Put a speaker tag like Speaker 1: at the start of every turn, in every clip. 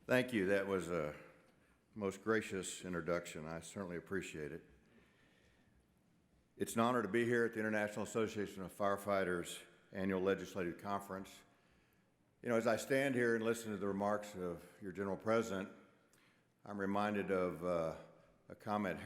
Speaker 1: Thank you. That was a most gracious introduction. I certainly appreciate it. It's an honor to be here at the International Association of Firefighters Annual Legislative Conference. You know, as I stand here and listen to the remarks of your General President, I'm reminded of a comment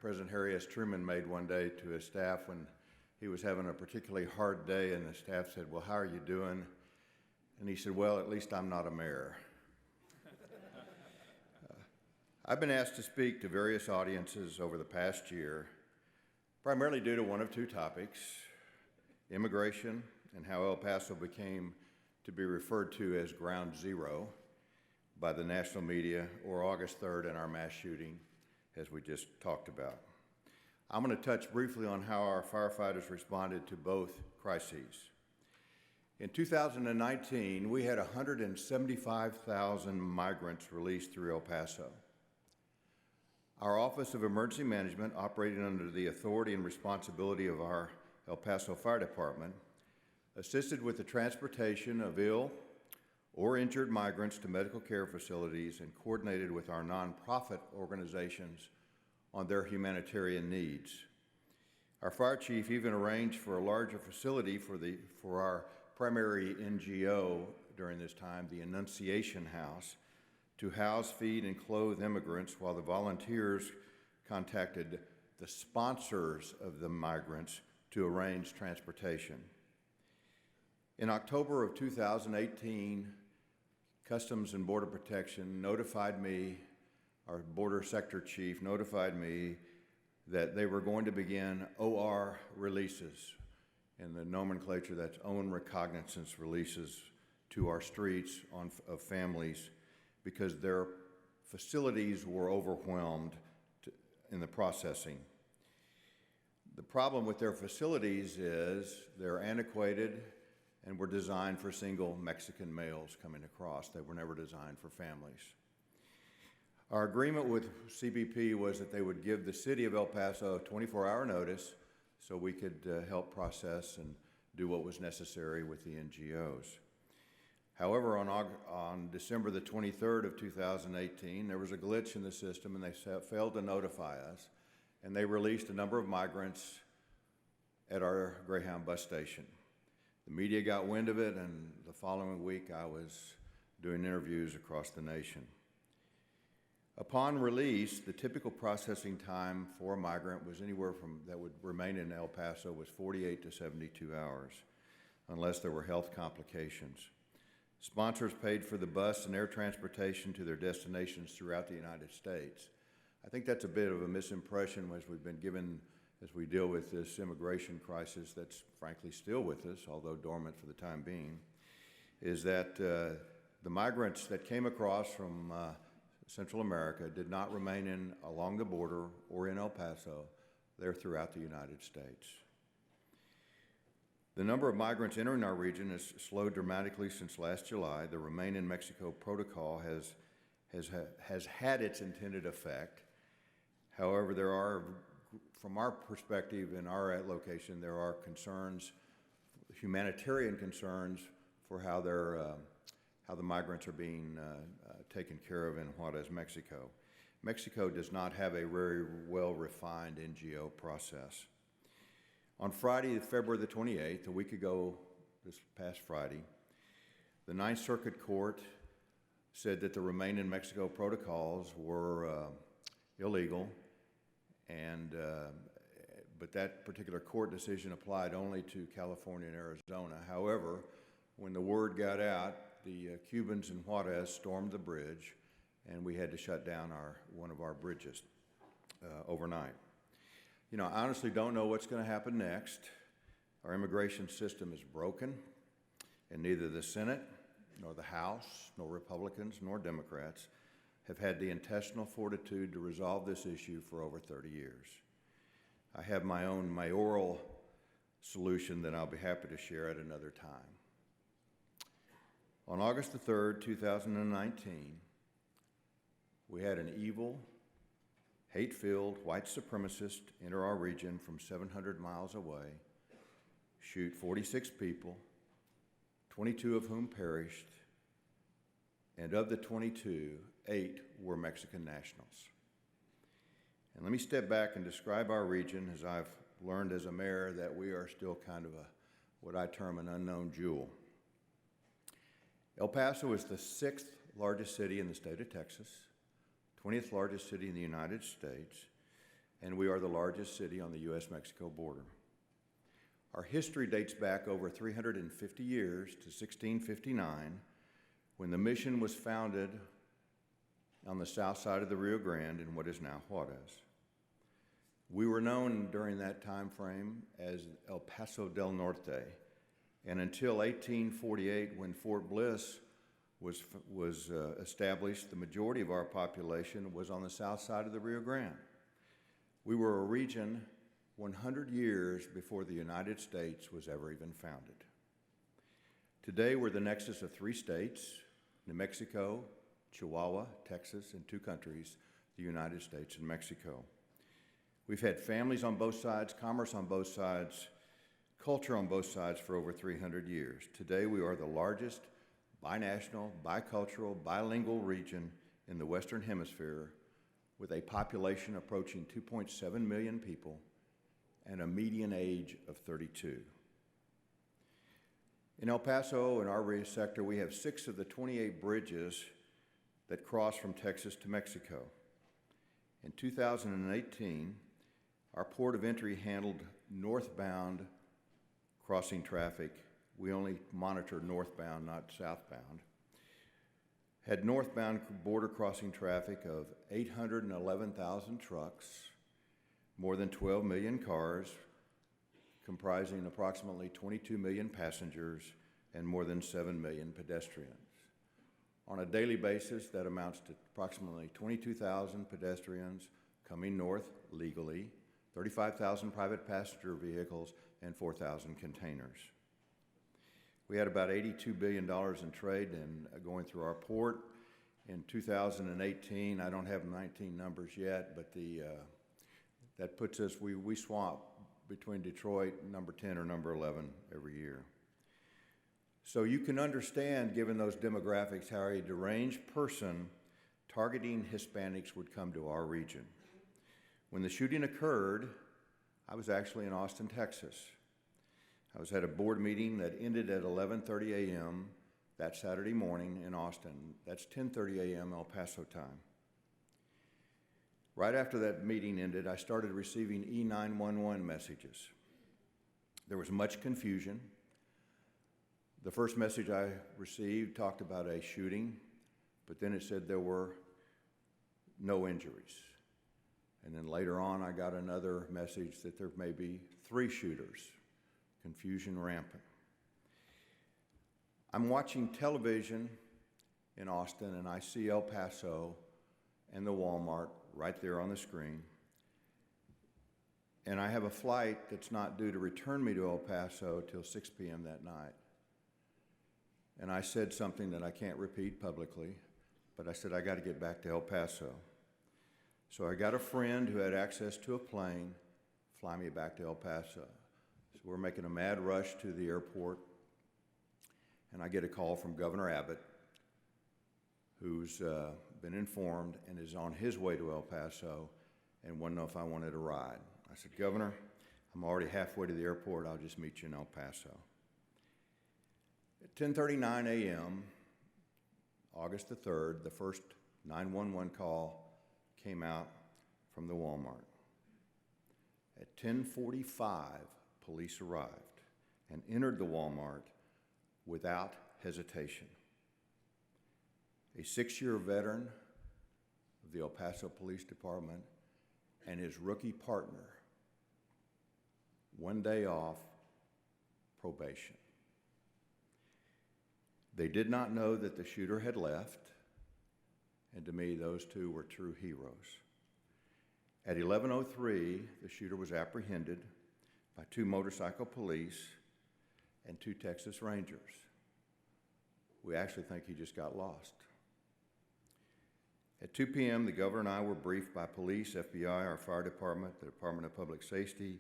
Speaker 1: President Harry S. Truman made one day to his staff when he was having a particularly hard day, and the staff said, "Well, how are you doing?" And he said, "Well, at least I'm not a mayor." I've been asked to speak to various audiences over the past year, primarily due to one of two topics: immigration and how El Paso became to be referred to as Ground Zero by the national media, or August 3rd and our mass shooting, as we just talked about. I'm going to touch briefly on how our firefighters responded to both crises. In 2019, we had 175,000 migrants released through El Paso. Our Office of Emergency Management, operating under the authority and responsibility of our El Paso Fire Department, assisted with the transportation of ill or injured migrants to medical care facilities and coordinated with our nonprofit organizations on their humanitarian needs. Our fire chief even arranged for a larger facility for our primary NGO during this time, the Annunciation House, to house, feed, and clothe immigrants, while the volunteers contacted the sponsors of the migrants to arrange transportation. In October of 2018, Customs and Border Protection notified me, our border sector chief notified me, that they were going to begin OR releases. In the nomenclature, that's own recognizance releases to our streets of families, because their facilities were overwhelmed in the processing. The problem with their facilities is they're antiquated and were designed for single Mexican males coming across. They were never designed for families. Our agreement with CBP was that they would give the city of El Paso a 24-hour notice so we could help process and do what was necessary with the NGOs. However, on December the 23rd of 2018, there was a glitch in the system, and they failed to notify us, and they released a number of migrants at our Greyhound bus station. The media got wind of it, and the following week I was doing interviews across the nation. Upon release, the typical processing time for a migrant was anywhere from that would remain in El Paso was 48 to 72 hours, unless there were health complications. Sponsors paid for the bus and air transportation to their destinations throughout the United States. I think that's a bit of a misimpression as we've been given as we deal with this immigration crisis that's frankly still with us, although dormant for the time being, is that the migrants that came across from Central America did not remain along the border or in El Paso. They're throughout the United States. The number of migrants entering our region has slowed dramatically since last July. The Remain in Mexico protocol has had its intended effect. However, there are, from our perspective in our location, there are concerns, humanitarian concerns, for how the migrants are being taken care of in Juarez, Mexico. Mexico does not have a very well-refined NGO process. On Friday, February the 28th, a week ago, this past Friday, the Ninth Circuit Court said that the Remain in Mexico protocols were illegal, but that particular court decision applied only to California and Arizona. However, when the word got out, the Cubans in Juarez stormed the bridge, and we had to shut down one of our bridges overnight. You know, I honestly don't know what's going to happen next. Our immigration system is broken, and neither the Senate, nor the House, nor Republicans, nor Democrats have had the intestinal fortitude to resolve this issue for over 30 years. I have my own mayoral solution that I'll be happy to share at another time. On August the 3rd, 2019, we had an evil, hate-filled white supremacist enter our region from 700 miles away, shoot 46 people, 22 of whom perished, and of the 22, 8 were Mexican nationals. And let me step back and describe our region, as I've learned as a mayor that we are still kind of what I term an unknown jewel. El Paso is the 6th largest city in the state of Texas, 20th largest city in the United States, and we are the largest city on the U.S.-Mexico border. Our history dates back over 350 years to 1659, when the mission was founded on the south side of the Rio Grande in what is now Juarez. We were known during that time frame as El Paso del Norte, and until 1848, when Fort Bliss was established, the majority of our population was on the south side of the Rio Grande. We were a region 100 years before the United States was ever even founded. Today, we're the nexus of 3 states, New Mexico, Chihuahua, Texas, and 2 countries, the United States and Mexico. We've had families on both sides, commerce on both sides, culture on both sides for over 300 years. Today, we are the largest binational, bicultural, bilingual region in the Western Hemisphere, with a population approaching 2.7 million people and a median age of 32. In El Paso, in our sector, we have 6 of the 28 bridges that cross from Texas to Mexico. In 2018, our port of entry handled northbound crossing traffic. We only monitor northbound, not southbound. Had northbound border crossing traffic of 811,000 trucks, more than 12 million cars, comprising approximately 22 million passengers, and more than 7 million pedestrians. On a daily basis, that amounts to approximately 22,000 pedestrians coming north legally, 35,000 private passenger vehicles, and 4,000 containers. We had about $82 billion in trade going through our port. In 2018, I don't have 19 numbers yet, but that puts us, we swap between Detroit, number 10 or number 11 every year. So you can understand, given those demographics, how a deranged person targeting Hispanics would come to our region. When the shooting occurred, I was actually in Austin, Texas. I was at a board meeting that ended at 11:30 a.m. that Saturday morning in Austin. That's 10:30 a.m. El Paso time. Right after that meeting ended, I started receiving E911 messages. There was much confusion. The first message I received talked about a shooting, but then it said there were no injuries. And then later on, I got another message that there may be 3 shooters. Confusion rampant. I'm watching television in Austin, and I see El Paso and the Walmart right there on the screen. And I have a flight that's not due to return me to El Paso till 6 p.m. that night. And I said something that I can't repeat publicly, but I said, I got to get back to El Paso. So I got a friend who had access to a plane, fly me back to El Paso. So we're making a mad rush to the airport, and I get a call from Governor Abbott, who's been informed and is on his way to El Paso and wanted to know if I wanted a ride. I said, Governor, I'm already halfway to the airport. I'll just meet you in El Paso. At 10:39 a.m., August the 3rd, the first 911 call came out from the Walmart. At 10:45, police arrived and entered the Walmart without hesitation. A 6-year veteran of the El Paso Police Department and his rookie partner, 1 day off probation. They did not know that the shooter had left, and to me, those 2 were true heroes. At 11:03, the shooter was apprehended by 2 motorcycle police and 2 Texas Rangers. We actually think he just got lost. At 2 p.m., the governor and I were briefed by police, FBI, our fire department, the Department of Public Safety,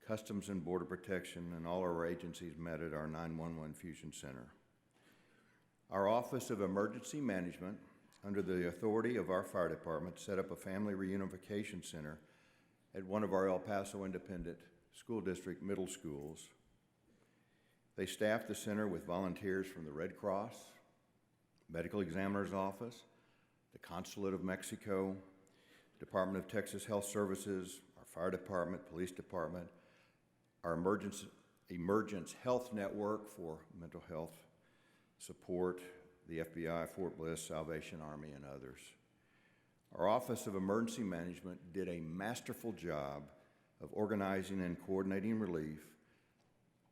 Speaker 1: Customs and Border Protection, and all our agencies met at our 911 Fusion Center. Our Office of Emergency Management, under the authority of our fire department, set up a family reunification center at one of our El Paso Independent School District middle schools. They staffed the center with volunteers from the Red Cross, Medical Examiner's Office, the Consulate of Mexico, Department of Texas Health Services, our fire department, police department, our emergence health network for mental health support, the FBI, Fort Bliss, Salvation Army, and others. Our Office of Emergency Management did a masterful job of organizing and coordinating relief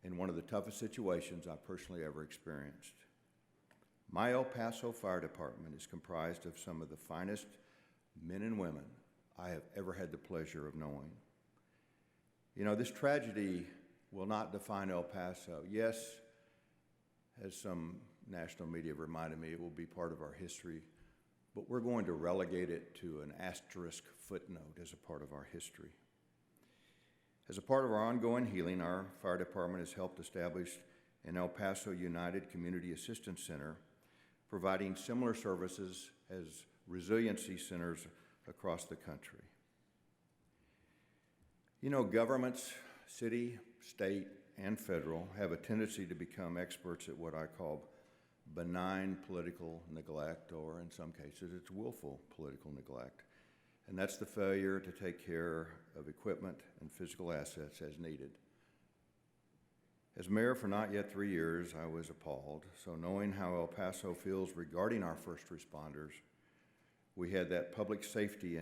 Speaker 1: in one of the toughest situations I've personally ever experienced. My El Paso Fire Department is comprised of some of the finest men and women I have ever had the pleasure of knowing. You know, this tragedy will not define El Paso. Yes, as some national media have reminded me, it will be part of our history, but we're going to relegate it to an asterisk footnote as a part of our history. As a part of our ongoing healing, our fire department has helped establish an El Paso United Community Assistance Center, providing similar services as resiliency centers across the country. You know, governments, city, state, and federal, have a tendency to become experts at what I call benign political neglect, or in some cases, it's willful political neglect. And that's the failure to take care of equipment and physical assets as needed. As mayor for not yet 3 years, I was appalled. So knowing how El Paso feels regarding our first responders, we had a public safety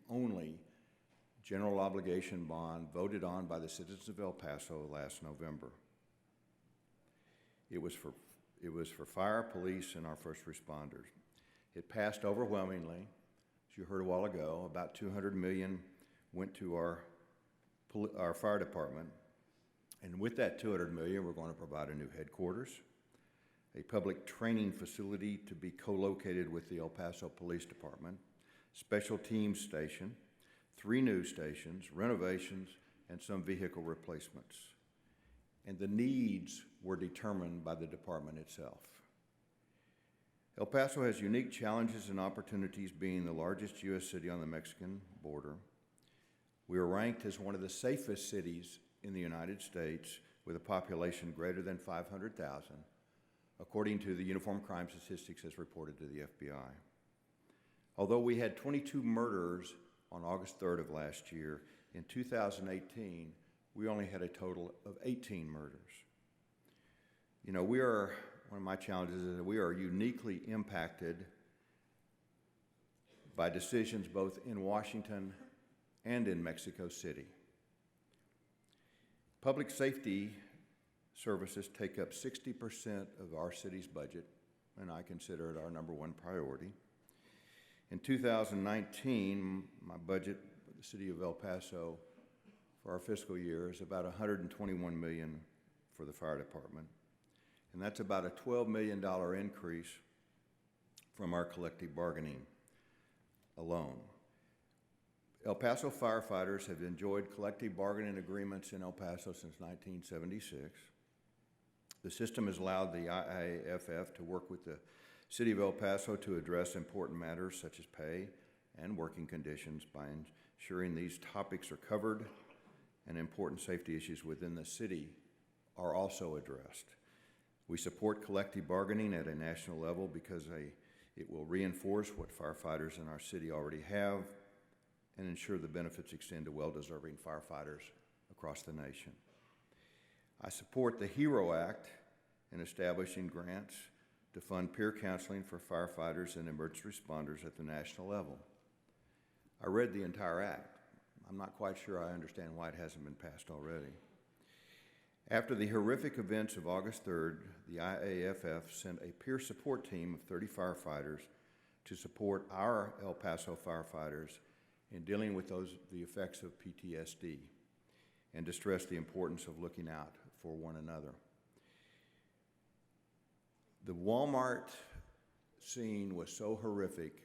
Speaker 1: only general obligation bond voted on by the citizens of El Paso last November. It was for fire, police, and our first responders. It passed overwhelmingly. As you heard a while ago, about $200 million went to our fire department. And with that $200 million, we're going to provide a new headquarters, a public training facility to be co-located with the El Paso Police Department, special teams station, 3 new stations, renovations, and some vehicle replacements. And the needs were determined by the department itself. El Paso has unique challenges and opportunities, being the largest U.S. city on the Mexican border. We are ranked as one of the safest cities in the United States with a population greater than 500,000, according to the Uniform Crime Statistics as reported to the FBI. Although we had 22 murders on August 3rd of last year, in 2018, we only had a total of 18 murders. You know, one of my challenges is that we are uniquely impacted by decisions both in Washington and in Mexico City. Public safety services take up 60% of our city's budget, and I consider it our number one priority. In 2019, my budget for the city of El Paso for our fiscal year is about $121 million for the fire department. And that's about a $12 million increase from our collective bargaining alone. El Paso firefighters have enjoyed collective bargaining agreements in El Paso since 1976. The system has allowed the IAFF to work with the City of El Paso to address important matters such as pay and working conditions by ensuring these topics are covered and important safety issues within the city are also addressed. We support collective bargaining at a national level because it will reinforce what firefighters in our city already have and ensure the benefits extend to well-deserving firefighters across the nation. I support the HERO Act in establishing grants to fund peer counseling for firefighters and emergency responders at the national level. I read the entire act. I'm not quite sure I understand why it hasn't been passed already. After the horrific events of August 3rd, the IAFF sent a peer support team of 30 firefighters to support our El Paso firefighters in dealing with the effects of PTSD and to stress the importance of looking out for one another. The Walmart scene was so horrific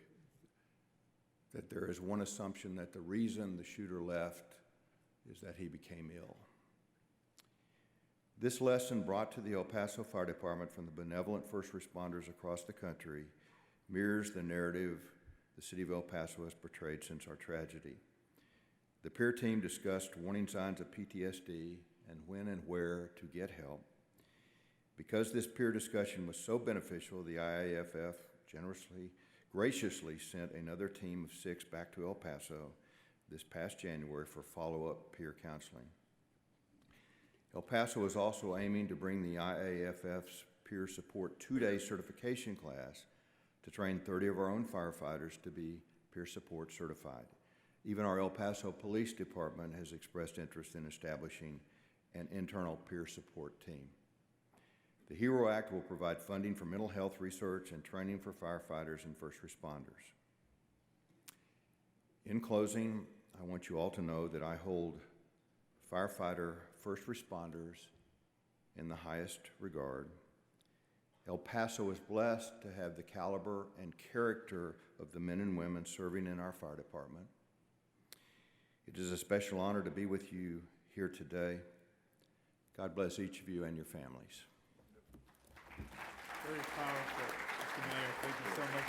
Speaker 1: that there is one assumption that the reason the shooter left is that he became ill. This lesson brought to the El Paso Fire Department from the benevolent first responders across the country mirrors the narrative the city of El Paso has portrayed since our tragedy. The peer team discussed warning signs of PTSD and when and where to get help. Because this peer discussion was so beneficial, the IAFF graciously sent another team of 6 back to El Paso this past January for follow-up peer counseling. El Paso is also aiming to bring the IAFF's peer support 2-day certification class to train 30 of our own firefighters to be peer support certified. Even our El Paso Police Department has expressed interest in establishing an internal peer support team. The HERO Act will provide funding for mental health research and training for firefighters and first responders. In closing, I want you all to know that I hold firefighter first responders in the highest regard. El Paso is blessed to have the caliber and character of the men and women serving in our fire department. It is a special honor to be with you here today. God bless each of you and your families.
Speaker 2: Very powerful, Mr. Mayor. Thank you so much